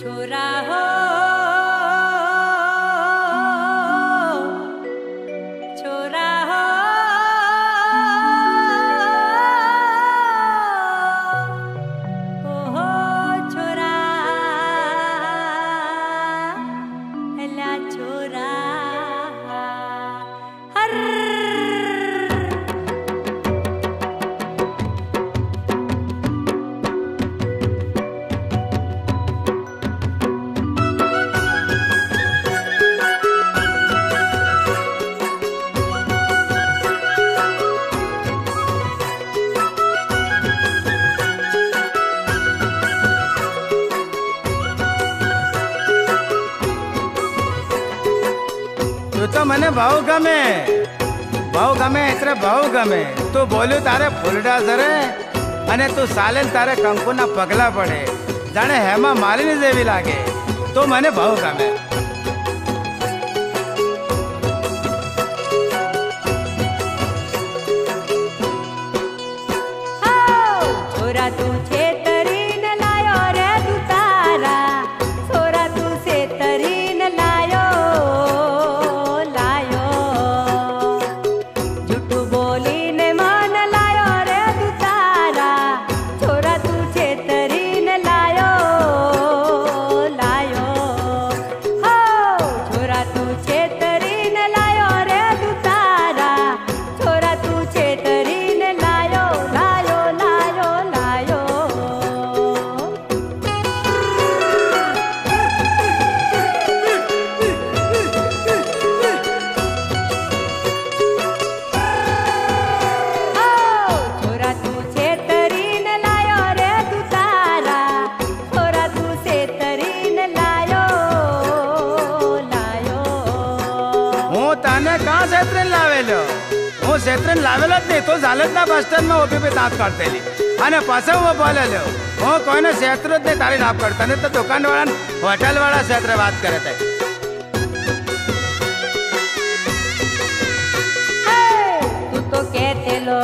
छोरा हो छोरा हो ओ हो छोरा हला छोरा हर તું તો મને બહુ ગમે એટલે બહુ ગમે તું બોલ્યું તારે ફૂલડા સરે અને તું ચાલે ને તારે કંકુના પગલા પડે જાણે હેમા માલિની જેવી લાગે તો મને બહુ ગમે छोरा तू छेतरीन लायो रे तू तारा छोरा तू छेतरीन लायो लायो झूठू बोलीने मन लायो रे तू तारा छोरा तू छेतरीन लायो लायो हो छोरा तू छेतरीन लायो रे तू तारा छोरा तू छेतरीन लायो लायो लायो लायो छोरा तू छेतरीन लायो रे तू तारा छोरा तू छेतरीन लायो लायो હું તને કાં છેતરીને લાવેલો હું છેતરીને લાવેલો જ નહીં તો ઝાલતના બસ સ્ટેન્ડમાં ઊભી દાંત કાઢતેલી અને પાછો હું બોલેલો હું કોઈને છેતરું જ નહીં તારી નાપ કરતા ને તો દુકાનવાળા હોટલવાળા છેતરે વાત કરે તે तू तो कहते लो